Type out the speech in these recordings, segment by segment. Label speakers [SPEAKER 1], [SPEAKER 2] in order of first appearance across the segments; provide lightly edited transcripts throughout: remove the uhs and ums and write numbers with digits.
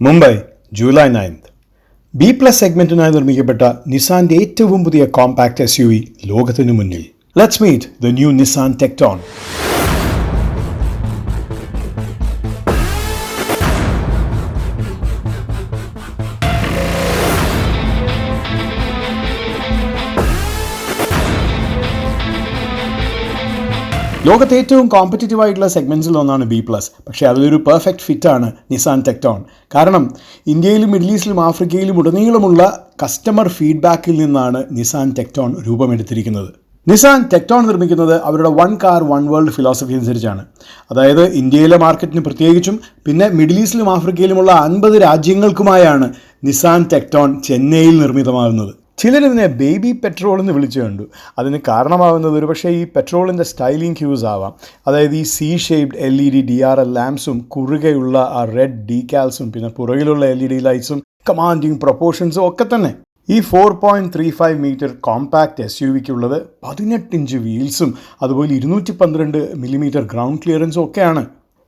[SPEAKER 1] Mumbai July 9. B+ സെഗ്മെന്റിനായി നിർമ്മിക്കപ്പെട്ട നിസാന്റെ ഏറ്റവും പുതിയ കോമ്പാക്ട് SUV ലോകത്തിനു മുന്നിൽ. Let's meet the new Nissan Tekton. ലോകത്തെ ഏറ്റവും കോമ്പറ്റീറ്റീവ് ആയിട്ടുള്ള സെഗ്മെന്റ്സിൽ ഒന്നാണ് B+. പക്ഷേ അതിലൊരു പെർഫെക്റ്റ് ഫിറ്റാണ് നിസാൻ ടെക്ടോൺ. കാരണം ഇന്ത്യയിലും മിഡിൽ ഈസ്റ്റിലും ആഫ്രിക്കയിലും ഉടനീളമുള്ള കസ്റ്റമർ ഫീഡ്ബാക്കിൽ നിന്നാണ് നിസാൻ ടെക്ടോൺ രൂപമെടുത്തിരിക്കുന്നത്. നിസാൻ ടെക്ടോൺ നിർമ്മിക്കുന്നത് അവരുടെ one car one world philosophy അനുസരിച്ചാണ്. അതായത് ഇന്ത്യയിലെ മാർക്കറ്റിന് പ്രത്യേകിച്ചും പിന്നെ മിഡിൽ ഈസ്റ്റിലും ആഫ്രിക്കയിലുമുള്ള 50 രാജ്യങ്ങൾക്കുമായാണ് നിസാൻ ടെക്ടോൺ ചെന്നൈയിൽ നിർമ്മിതമാകുന്നത്. ചിലരിതിനെ ബേബി പെട്രോൾ എന്ന് വിളിച്ചു കണ്ടു. അതിന് കാരണമാകുന്നത് ഒരു പക്ഷേ ഈ പെട്രോളിൻ്റെ സ്റ്റൈലിംഗ് ക്യൂസ് ആവാം. അതായത് ഈ C-ഷേപ്ഡ് LED DRL ലാംപ്സും കുറുകെയുള്ള ആ റെഡ് ഡീകാൽസും പിന്നെ പുറകിലുള്ള LED ലൈറ്റ്സും കമാൻഡിങ് പ്രൊപ്പോർഷൻസും ഒക്കെ തന്നെ. ഈ 4.35 മീറ്റർ കോമ്പാക്ട് SUVക്കുള്ളത് 18 ഇഞ്ച് വീൽസും അതുപോലെ 212 മില്ലിമീറ്റർ ഗ്രൗണ്ട് ക്ലിയറൻസും ഒക്കെയാണ്.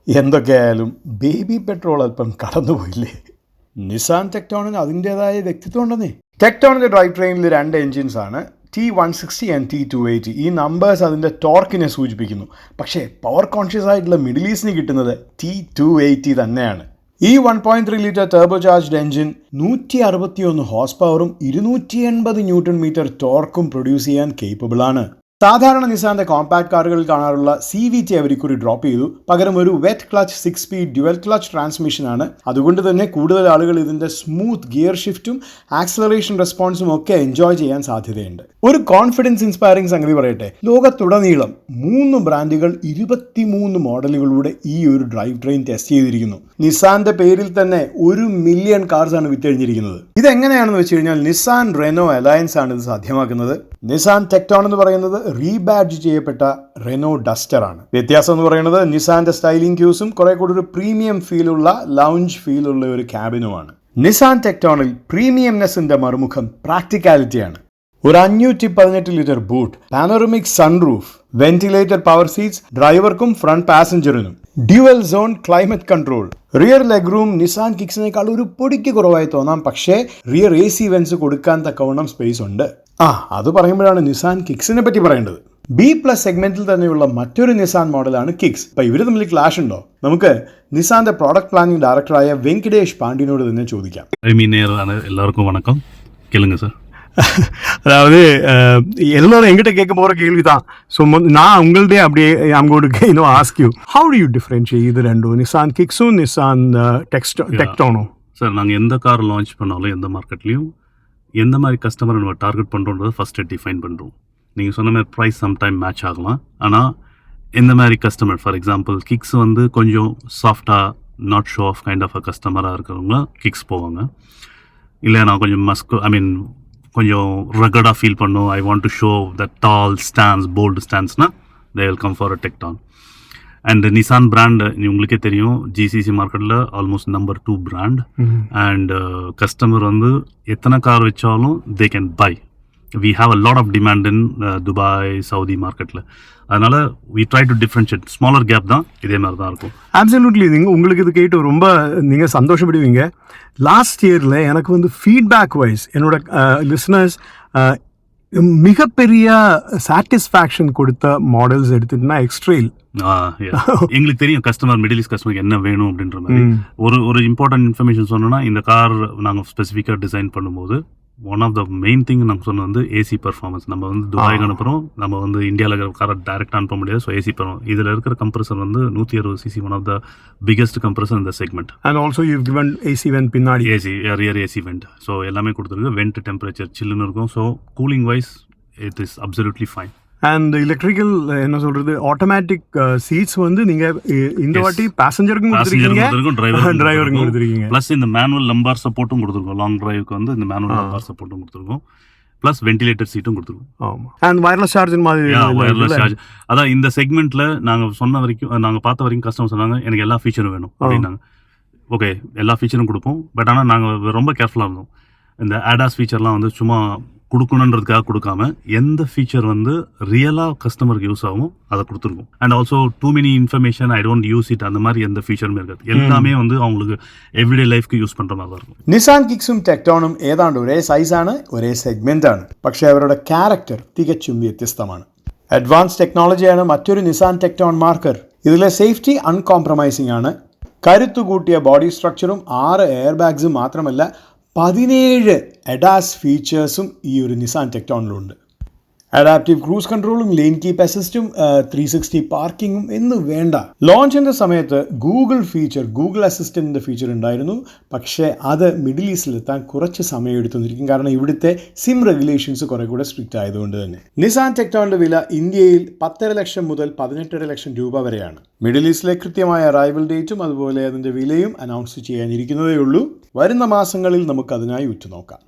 [SPEAKER 1] എന്തൊക്കെയായാലും ബേബി പെട്രോൾ അല്പം കടന്നുപോയില്ലേ. നിസാൻ ടെക്ടോണിന് അതിൻ്റേതായ വ്യക്തിത്വം ഉണ്ടെന്നേ. ടെക്ടോണിൻ്റെ ഡ്രൈവ് ട്രെയിനിൽ 2 എൻജിൻസ് ആണ്, T160 ആൻഡ് T280. ഈ നമ്പേഴ്സ് അതിൻ്റെ ടോർക്കിനെ സൂചിപ്പിക്കുന്നു. പക്ഷേ പവർ കോൺഷ്യസ് ആയിട്ടുള്ള മിഡിൽ ഈസ്റ്റിന് കിട്ടുന്നത് T280 തന്നെയാണ്. ഈ 1.3 litre turbo charged engine 161 horse പവറും 280 ന്യൂട്ടൺ മീറ്റർ ടോർക്കും പ്രൊഡ്യൂസ് ചെയ്യാൻ കേപ്പബിൾ ആണ്. സാധാരണ നിസാന്റെ കോമ്പാക്ട് കാറുകളിൽ കാണാറുള്ള CVT അവരിക്കുറി ഡ്രോപ്പ് ചെയ്തു. പകരം ഒരു wet clutch 6 speed dual clutch ട്രാൻസ്മിഷനാണ്. അതുകൊണ്ട് തന്നെ കൂടുതൽ ആളുകൾ ഇതിന്റെ സ്മൂത്ത് ഗിയർ ഷിഫ്റ്റും ആക്സലറേഷൻ റെസ്പോൺസും ഒക്കെ എൻജോയ് ചെയ്യാൻ സാധ്യതയുണ്ട്. ഒരു കോൺഫിഡൻസ് ഇൻസ്പയറിംഗ് സംഗതി പറയട്ടെ, ലോകത്തുടനീളം 3 ബ്രാൻഡുകൾ 23 മോഡലുകളിലൂടെ ഈ ഒരു ഡ്രൈവ് ട്രെയിൻ ടെസ്റ്റ് ചെയ്തിരിക്കുന്നു. നിസാന്റെ പേരിൽ തന്നെ 1 മില്യൺ കാർസ് ആണ് വിറ്റഴിഞ്ഞിരിക്കുന്നത്. ഇതെങ്ങനെയാണെന്ന് വെച്ച് കഴിഞ്ഞാൽ നിസാൻ റെനോ അലയൻസ് ആണ് ഇത് സാധ്യമാക്കുന്നത്. നിസാൻ ടെക്ടോൺ എന്ന് പറയുന്നത് റീബാഡ്ജ് ചെയ്യപ്പെട്ട റെനോ ഡസ്റ്റർ ആണ്. വ്യത്യാസം എന്ന് പറയുന്നത് നിസാന്റെ സ്റ്റൈലിംഗ് ക്യൂസും കുറെ കൂടി ഒരു പ്രീമിയം ഫീലുള്ള ലൗഞ്ച് ഫീലുള്ള ഒരു ക്യാബിനുമാണ്. നിസാൻ ടെക്ടോണിൽ പ്രീമിയംനെസിന്റെ മറുമുഖം പ്രാക്ടിക്കാലിറ്റിയാണ്. ഒരു 518 litre boot, panoramic sunroof, ventilated power seats ഡ്രൈവർക്കും ഫ്രണ്ട് പാസഞ്ചറിനും, dual zone climate control, rear leg room Nissan കിക്സിനേക്കാൾ ഒരു പൊടിക്ക് കുറവായി തോന്നാം. പക്ഷേ റിയർ AC വെന്റ്സ് കൊടുക്കാൻ തക്കവണ്ണം സ്പേസ് ഉണ്ട്. അത് പറയുമ്പോഴാണ് നിസാൻ കിക്സിനെ പറ്റി പറയേണ്ടത്. B+ സെഗ്മെന്റിൽ തന്നെയുള്ള മറ്റൊരു നിസാൻ മോഡലാണ് കിക്സ്. അപ്പൊ ഇവര് തമ്മിൽ ക്ലാഷ് ഉണ്ടോ? നമുക്ക് നിസാന്റെ പ്രോഡക്റ്റ് പ്ലാനിംഗ് ഡയറക്ടറായ വെങ്കിടേഷ് പാണ്ഡ്യനോട് തന്നെ ചോദിക്കാം.
[SPEAKER 2] எல்லாருக்கும் வணக்கம். கேளுங்க சார்.
[SPEAKER 3] அதாவது எல்லாரும் எங்கிட்ட கேட்க போகிற கேள்வி தான். ஸோ நான் உங்கள்டே அப்படியே I'm going to you know ask you how to you differentiate இது ரெண்டும், நிசான் கிக்ஸும் நிசான் டெக்டோனும்?
[SPEAKER 2] சார், நாங்கள் எந்த கார் லான்ச் பண்ணாலும் எந்த மார்க்கெட்லேயும் எந்த மாதிரி கஸ்டமரை நம்ம டார்கெட் பண்ணுறோன்றதை ஃபஸ்ட்டு டிஃபைன் பண்ணுறோம். நீங்கள் சொன்ன மாதிரி ப்ரைஸ் சம்டைம் மேட்ச் ஆகலாம். ஆனால் எந்த மாதிரி கஸ்டமர், ஃபார் எக்ஸாம்பிள் கிக்ஸ் வந்து கொஞ்சம் சாஃப்டாக not show off kind of a கஸ்டமராக இருக்கிறவங்க கிக்ஸ் போவாங்க. இல்லை நான் கொஞ்சம் கொஞ்சம் ரகடாக ஃபீல் பண்ணும், I want to show the tall stance, bold ஸ்டாண்ட்ஸ்னா they will come for a Tekton. And Nissan brand உங்களுக்கே தெரியும், GCC மார்க்கெட்டில் almost number 2 brand. And customer வந்து எத்தனை கார் வச்சாலும் they can buy. We have a lot of demand in Dubai, Saudi மார்க்கெட்டில். அதனால் we try to differentiate. Smaller gap தான், இதே மாதிரி தான் இருக்கும்.
[SPEAKER 3] அப்சல்யூட்லி. உங்களுக்கு இது கேட்டு ரொம்ப நீங்கள் சந்தோஷப்படுவீங்க. லாஸ்ட் இயரில் எனக்கு வந்து ஃபீட்பேக் வைஸ் என்னோட லிசனர்ஸ் மிகப்பெரிய சாட்டிஸ்ஃபேக்ஷன் கொடுத்த மாடல்ஸ் எடுத்துட்டுனா எக்ஸ்ட்ரெயில்.
[SPEAKER 2] எங்களுக்கு தெரியும் கஸ்டமர், மிடில் ஈஸ்ட் கஸ்டமருக்கு என்ன வேணும் அப்படின்ற மாதிரி. ஒரு இம்பார்ட்டன்ட் இன்ஃபர்மேஷன் சொன்னோன்னா, இந்த கார் நாங்கள் ஸ்பெசிஃபிக்காக டிசைன் பண்ணும்போது one of the main thing நாங்கள் சொன்னது வந்து AC பர்ஃபார்மன்ஸ். நம்ம வந்து துபாய்க்கு அனுப்புகிறோம், நம்ம வந்து இந்தியாவில் இருக்கிற காரை டேரெக்டாக அனுப்ப முடியாது. ஸோ AC பர்ஃபார்மன்ஸ், இதில் இருக்கிற கம்ப்ரஸர் வந்து 160cc, one of the biggest compressor இந்த segment.
[SPEAKER 3] And also you given AC vent பின்னாடி,
[SPEAKER 2] ரியர் AC வென்ட். ஸோ எல்லாமே கொடுத்துருக்கு. வென்ட் டெம்பரேச்சர் சில்லுன்னு இருக்கும். So cooling wise it is absolutely fine.
[SPEAKER 3] And electrical என்ன சொல்கிறது, ஆட்டோமேட்டிக் சீட்ஸ் வந்து நீங்கள் இந்த வாட்டி பேசஞ்சருக்கும் கொடுத்துருக்கீங்க, டிரைவருக்கும் கொடுத்துருக்கீங்க.
[SPEAKER 2] ப்ளஸ் இந்த மேனுவல் லம்பார் சப்போர்ட்டும் கொடுத்துருக்கோம். லாங் டிரைவுக்கு வந்து இந்த மேனுவல் லம்பார் சப்போர்ட்டும் கொடுத்துருக்கோம். ப்ளஸ் வென்டிலேட்டர் சீட்டும் கொடுத்துருக்கோம்.
[SPEAKER 3] ஆமாம். அண்ட் வயர்லெஸ் சார்ஜிங் மாதிரி.
[SPEAKER 2] Wireless charge. அதான் இந்த செக்மெண்ட்டில் நாங்கள் சொன்ன வரைக்கும், நாங்கள் பார்த்த வரைக்கும் கஸ்டமர் சொன்னாங்க எனக்கு எல்லா ஃபீச்சரும் வேணும் அப்படின்னாங்க. ஓகே, எல்லா ஃபீச்சரும் கொடுப்போம். பட் ஆனால் நாங்கள் ரொம்ப கேர்ஃபுல்லாக இருந்தோம். இந்த ADAS ஃபீச்சர்லாம் வந்து சும்மா கொடுக்கணுன்றதுக்காக கொடுக்காம எந்த ஃபீச்சர் வந்து ரியலாக கஸ்டமருக்கு யூஸ் ஆகும் அதை கொடுத்துருக்கும். And also too many information I don't use it அந்த மாதிரி எந்த ஃபீச்சருமே இருக்காது. எல்லாமே வந்து அவங்களுக்கு എവറിഡേ ലൈഫ്ക്ക് യൂസ് പண்ற மாதிரி இருக்கும்.
[SPEAKER 1] നിസാൻ കിക്സും ടെക്ടോണും ഏതാണ്ട് ഒരേ സൈസാണ്, ഒരേ സെഗ്മെന്റാണ്. പക്ഷേ അവരുടെ ക്യാരക്ടർ തികച്ചും വ്യത്യസ്തമാണ്. അഡ്വാൻസ് ടെക്നോളജിയാണ് മറ്റൊരു നിസാൻ ടെക്ടോൺ മാർക്കർ. ഇതിലെ സേഫ്റ്റി അൺകോംപ്രമൈസിംഗ് ആണ്. കരുത്തുകൂട്ടിയ ബോഡി സ്ട്രക്ചറും 6 എയർ ബാഗ്സും മാത്രമല്ല 17 അഡാസ് ഫീച്ചേഴ്സും ഈ ഒരു നിസാൻ ടെക്ടോണിലുണ്ട്. അഡാപ്റ്റീവ് ക്രൂസ് കൺട്രോളും ലെയിൻ കീപ്പ് അസിസ്റ്റും 360 പാർക്കിങ്ങും എന്ന് വേണ്ട. ലോഞ്ചിൻ്റെ സമയത്ത് ഗൂഗിൾ അസിസ്റ്റൻറ്റിൻ്റെ ഫീച്ചർ ഉണ്ടായിരുന്നു. പക്ഷേ അത് മിഡിൽ ഈസ്റ്റിലെത്താൻ കുറച്ച് സമയം എടുത്തുകൊണ്ടിരിക്കും. കാരണം ഇവിടുത്തെ സിം റെഗുലേഷൻസ് കുറെ കൂടെ സ്ട്രിക്റ്റ് ആയതുകൊണ്ട് തന്നെ. നിസാൻ ടെക്ടോണിൻ്റെ വില ഇന്ത്യയിൽ 10.5 ലക്ഷം മുതൽ 18.5 ലക്ഷം രൂപ വരെയാണ്. മിഡിൽ ഈസ്റ്റിലെ കൃത്യമായ അറൈവൽ ഡേറ്റും അതുപോലെ അതിൻ്റെ വിലയും അനൗൺസ് ചെയ്യാനിരിക്കുന്നതേ ഉള്ളൂ. വരുന്ന മാസങ്ങളിൽ നമുക്കതിനായി ഉറ്റുനോക്കാം.